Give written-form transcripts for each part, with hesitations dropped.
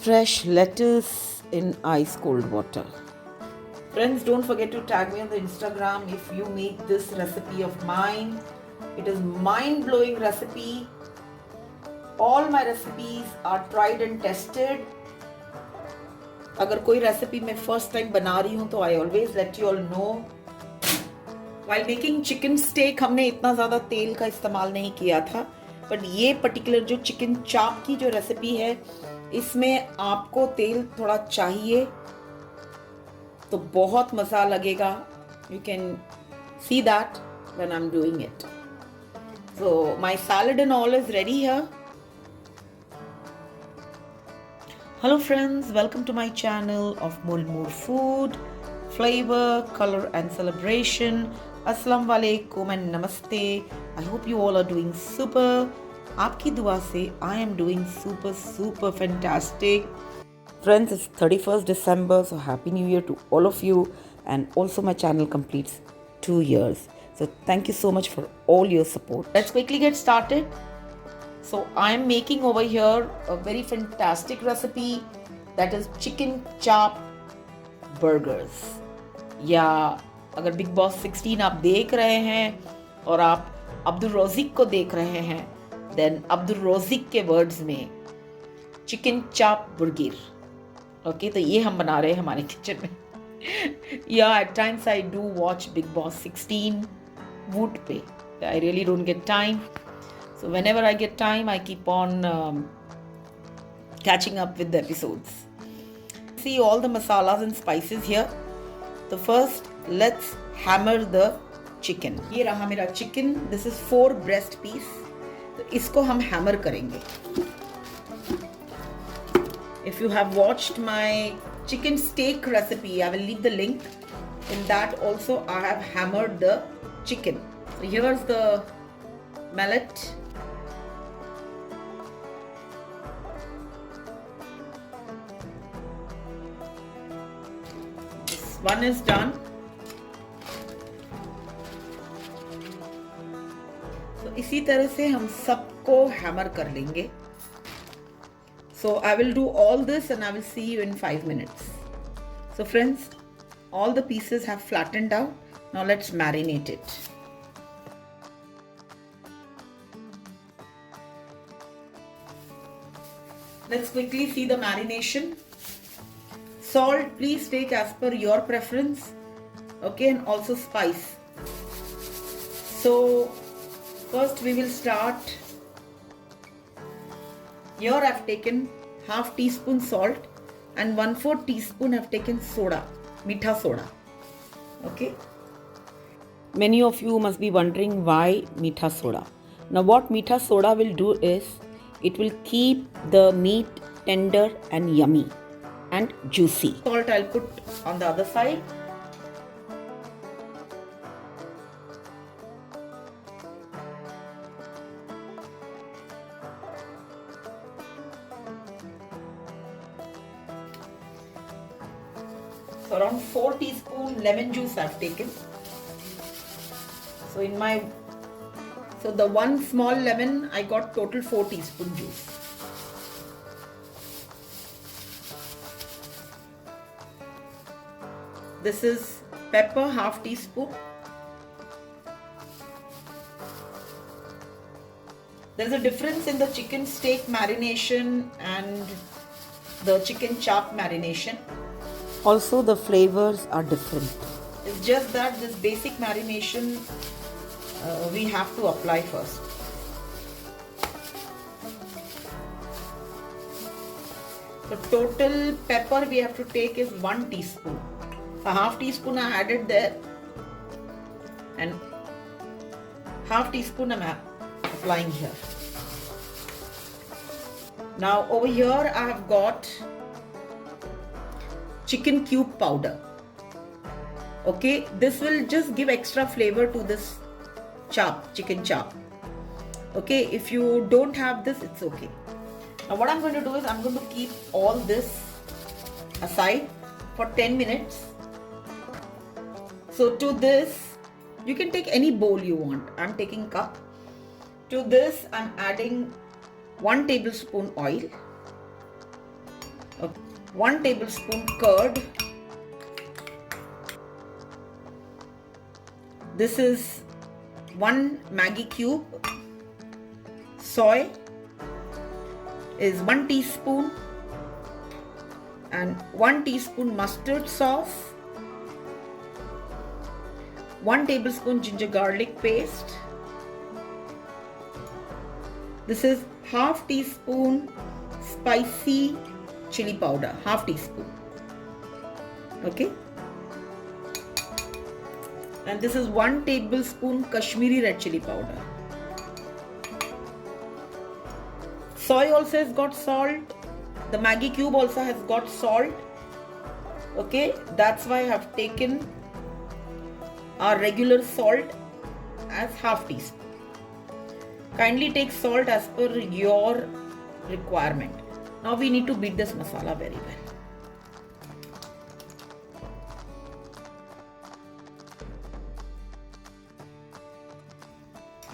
fresh lettuce in ice cold water. Friends, don't forget to tag me on the Instagram if you make this recipe of mine. It is mind-blowing recipe. All my recipes are tried and tested. अगर कोई recipe मैं first time बना रही हूँ तो I always let you all know. While making chicken steak हमने इतना ज़्यादा तेल का इस्तेमाल नहीं किया था, बट ये पर्टिकुलर जो चिकन चाप की जो रेसिपी है इसमें आपको तेल थोड़ा चाहिए, तो बहुत मज़ा लगेगा. You can see that when I am doing it. So my salad and all is ready here. Hello friends, welcome to my channel of more food, flavor, color and celebration. Assalamu alaikum and namaste. I hope you all are doing super. आपकी दुआ से I am doing super fantastic. Friends, it's 31st December, so happy new year to all of you, and also my channel completes 2 years. So thank you so much for all your support. Let's quickly get started. So I am making over here a very fantastic recipe, that is chicken chaap burgers. या अगर big Boss 16 आप देख रहे हैं और आप Abdul Rozik को देख रहे हैं, देन अब्दुल रोज़िक के वर्ड्स में चिकन चाप बुर्गर. ओके, तो ये हम बना रहे हैं हमारे किचन में. या at times I do watch Bigg Boss 16 Voot पे. I really don't get time. So whenever I get time, I keep on catching up with the episodes. See all the masalas and spices here. So first, let's hammer the chicken. ये रहा मेरा chicken. This is 4 breast piece. तो इसको हम hammer करेंगे. If you have watched my chicken steak recipe, I will leave the link. In that also, I have hammered the chicken. So here's the mallet. One is done. तो इसी तरह से हम सबको हैमर कर लेंगे. So I will do all this and I will see you in 5 minutes. So friends, all the pieces have flattened out. Now let's marinate it. Let's quickly see the marination. Salt, please take as per your preference. Okay, and also spice. So first we will start. Here I have taken half teaspoon salt and 1/4 teaspoon I have taken soda, meetha soda. Okay. Many of you must be wondering why meetha soda. Now what meetha soda will do is it will keep the meat tender and yummy and juicy. Salt I'll put on the other side. So around 4 teaspoon lemon juice I've taken. So the one small lemon I got total 4 teaspoon juice. This is pepper, half teaspoon. There's a difference in the chicken steak marination and the chicken chop marination. Also the flavors are different. It's just that this basic marination we have to apply first. The total pepper we have to take is 1 teaspoon. A half teaspoon I added there and half teaspoon I'm applying here. Now over here I have got chicken cube powder. Okay, this will just give extra flavor to this chicken chop. Okay, if you don't have this, it's okay. Now what I'm going to do is I'm going to keep all this aside for 10 minutes. So to this, you can take any bowl you want. I'm taking cup. To this, I'm adding 1 tablespoon oil. 1 tablespoon curd. This is 1 Maggi cube. Soy is 1 teaspoon and 1 teaspoon mustard sauce, 1 tablespoon ginger garlic paste. This is half teaspoon spicy chili powder, half teaspoon. Okay. And this is 1 tablespoon Kashmiri red chili powder. Soy also has got salt. The Maggi cube also has got salt. Okay, that's why I have taken our regular salt as half teaspoon. Kindly take salt as per your requirement. Now we need to beat this masala very well.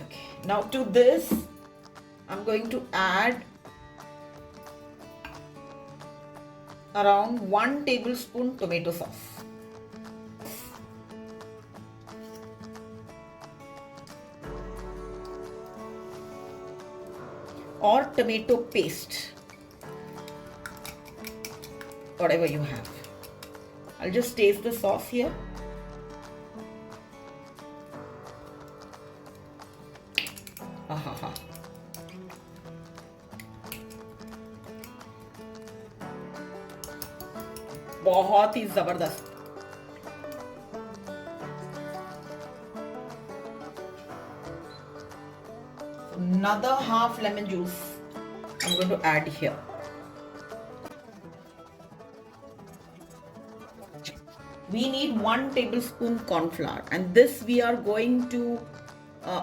Okay, now to this I'm going to add around 1 tablespoon tomato sauce. Or tomato paste, whatever you have. I'll just taste the sauce here. बहुत ही जबरदस्त. Another half lemon juice I'm going to add here. We need 1 tablespoon corn flour, and this we are going to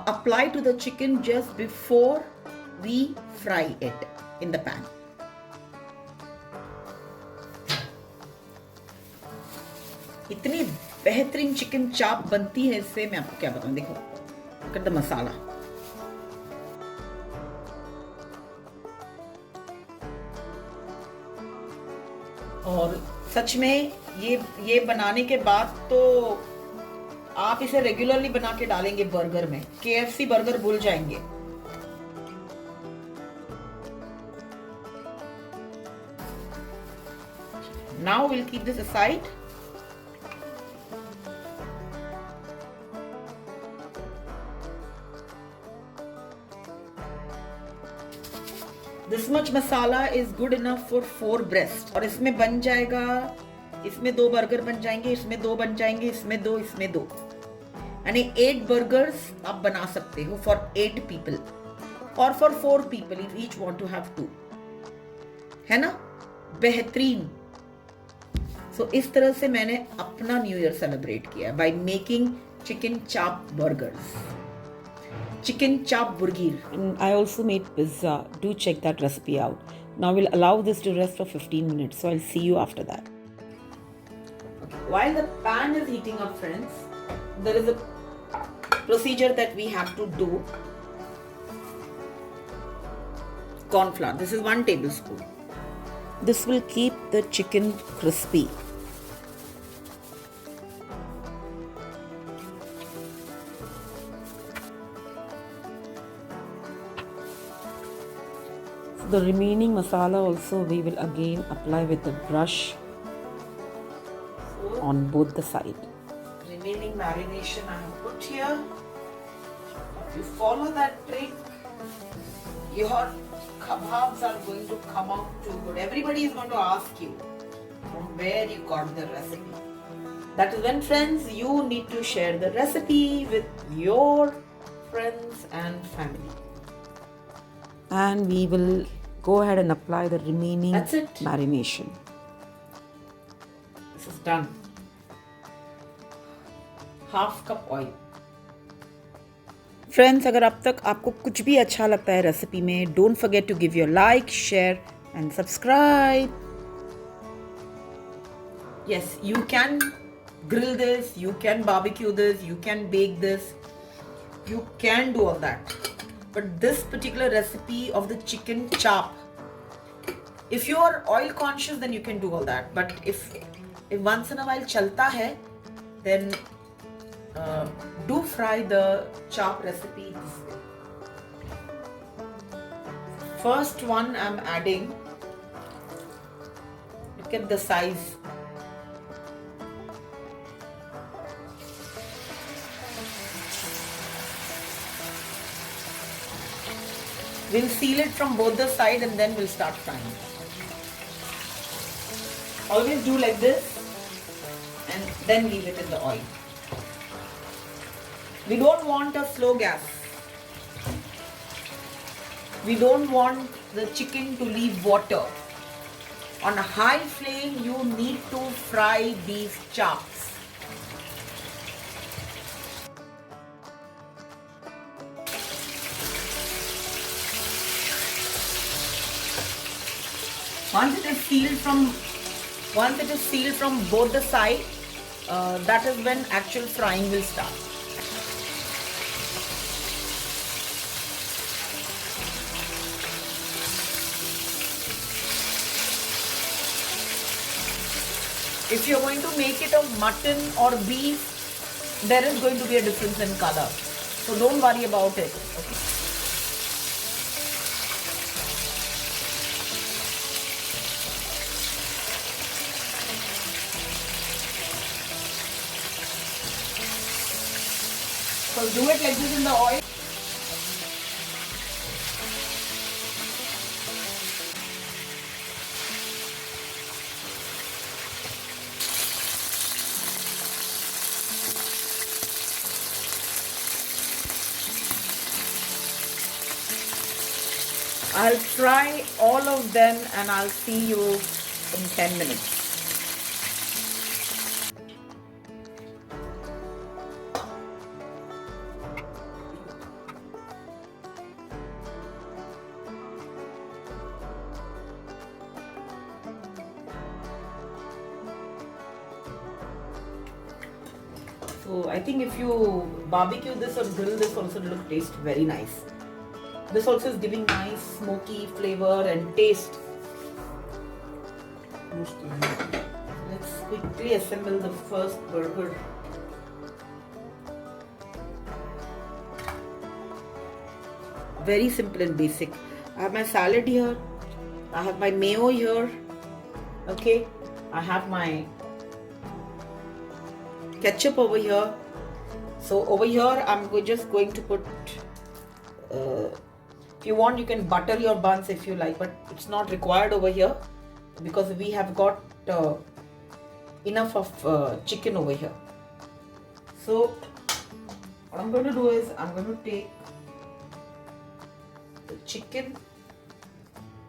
apply to the chicken just before we fry it in the pan. इतनी बेहतरीन chicken चाप बनती है इससे, मैं आपको क्या बताऊं. देखो, look at the मसाला. और सच में ये बनाने के बाद तो आप इसे रेगुलरली बना के डालेंगे बर्गर में. KFC बर्गर भूल जाएंगे. Now we'll keep this aside. This much masala is good enough for 4 breasts. और इसमें बन जाएगा, इसमें 2 बर्गर बन जाएंगे, इसमें 2 बन जाएंगे, इसमें 2, इसमें 2. यानी 8 बर्गर्स आप बना सकते हो for 8 people or for 4 people if each want to have 2. है ना? बेहतरीन. So इस तरह से मैंने अपना न्यू ईयर सेलिब्रेट किया by making chicken chap burgers. Chicken Chaap Burger. And I also made pizza. Do check that recipe out. Now we'll allow this to rest for 15 minutes. So I'll see you after that. Okay. While the pan is heating up, friends, there is a procedure that we have to do. Corn flour. This is 1 tablespoon. This will keep the chicken crispy. The remaining masala also we will again apply with the brush on both the side. Remaining marination I have put here. If you follow that trick, your kebabs are going to come out too good. Everybody is going to ask you from where you got the recipe. That is when, friends, you need to share the recipe with your friends and family. And we will go ahead and apply the remaining marination. This is done. Half cup oil. Friends, अगर अब तक आपको कुछ भी अच्छा लगता है recipe में, don't forget to give your like, share and subscribe. Yes, you can grill this, you can barbecue this, you can bake this, you can do all that. But this particular recipe of the chicken chap If you are oil conscious, then you can do all that. But if once in a while chalta hai, then do fry the chaap recipe this way. First one I'm adding. Look at the size. We'll seal it from both the sides and then we'll start frying. Always do like this and then leave it in the oil. We don't want a slow gas. We don't want the chicken to leave water. On a high flame, you need to fry these chaps. Once it is sealed from both the sides, that is when actual frying will start. If you're going to make it of mutton or beef, there is going to be a difference in color. So don't worry about it. Okay? So do it like this in the oil. I'll fry all of them and I'll see you in 10 minutes. So I think if you barbecue this or grill this also will taste very nice. This also is giving nice smoky flavor and taste. Let's quickly assemble the first burger. Very simple and basic. I have my salad here. I have my mayo here. Okay. I have my ketchup over here. So over here I'm just going to put if you want, you can butter your buns if you like, but it's not required over here because we have got enough of chicken over here. So what I'm going to do is I'm going to take the chicken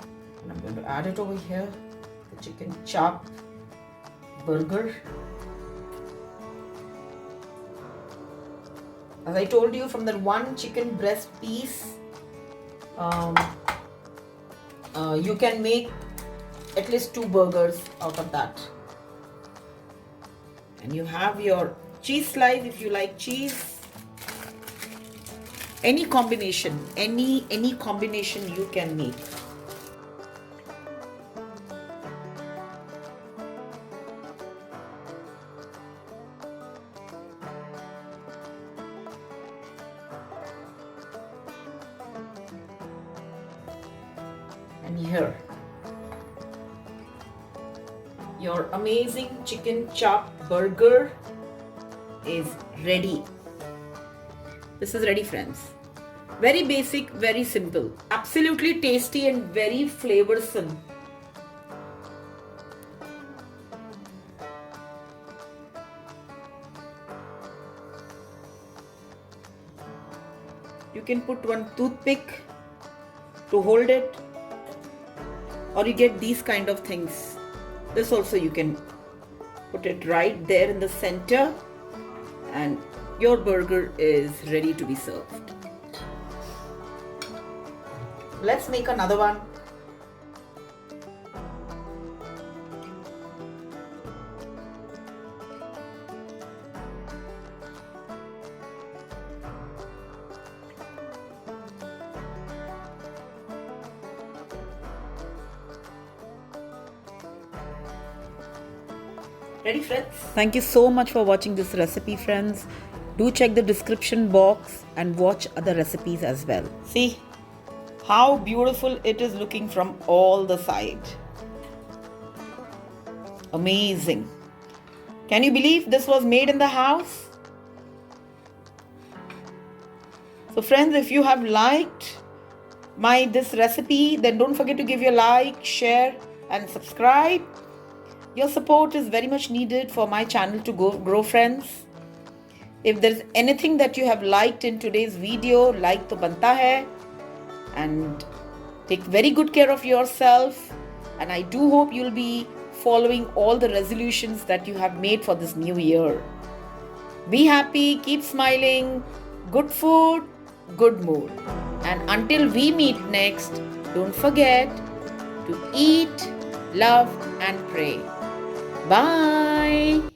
and I'm going to add it over here, the chicken chaap burger. As I told you, from that one chicken breast piece, you can make at least 2 burgers out of that. And you have your cheese slice if you like cheese. Any combination, any combination you can make. And here, your amazing chicken chaap burger is ready. This is ready, friends. Very basic, very simple. Absolutely tasty and very flavorsome. You can put one toothpick to hold it, or you get these kind of things. This also you can put it right there in the center and your burger is ready to be served. Let's make another one. Ready, friends? Thank you so much for watching this recipe, friends. Do check the description box and watch other recipes as well. See how beautiful it is looking from all the sides. Amazing. Can you believe this was made in the house? So friends, if you have liked this recipe, then don't forget to give your like, share and subscribe. Your support is very much needed for my channel to grow, friends. If there's anything that you have liked in today's video, like to banta hai. And take very good care of yourself. And I do hope you'll be following all the resolutions that you have made for this new year. Be happy, keep smiling, good food, good mood. And until we meet next, don't forget to eat, love and pray. Bye.